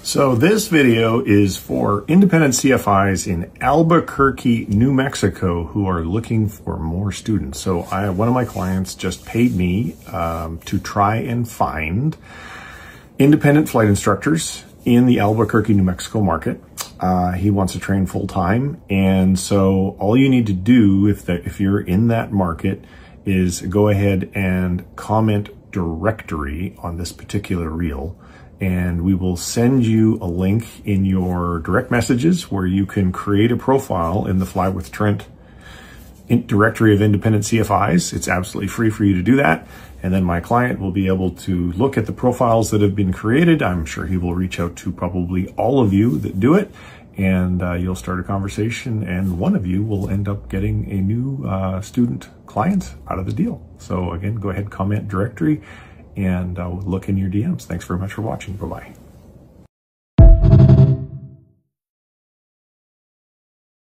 So this video is for independent CFIs in Albuquerque, New Mexico, who are looking for more students. So one of my clients just paid me to try and find independent flight instructors in the Albuquerque, New Mexico market. He wants to train full time. And so all you need to do if you're in that market is go ahead and comment directory on this particular reel. And we will send you a link in your direct messages where you can create a profile in the Fly with Trent directory of independent CFIs. It's absolutely free for you to do that. And then my client will be able to look at the profiles that have been created. I'm sure he will reach out to probably all of you that do it. And you'll start a conversation, and one of you will end up getting a new student client out of the deal. So again, go ahead, comment directory, and look in your DMs. Thanks very much for watching. Bye-bye.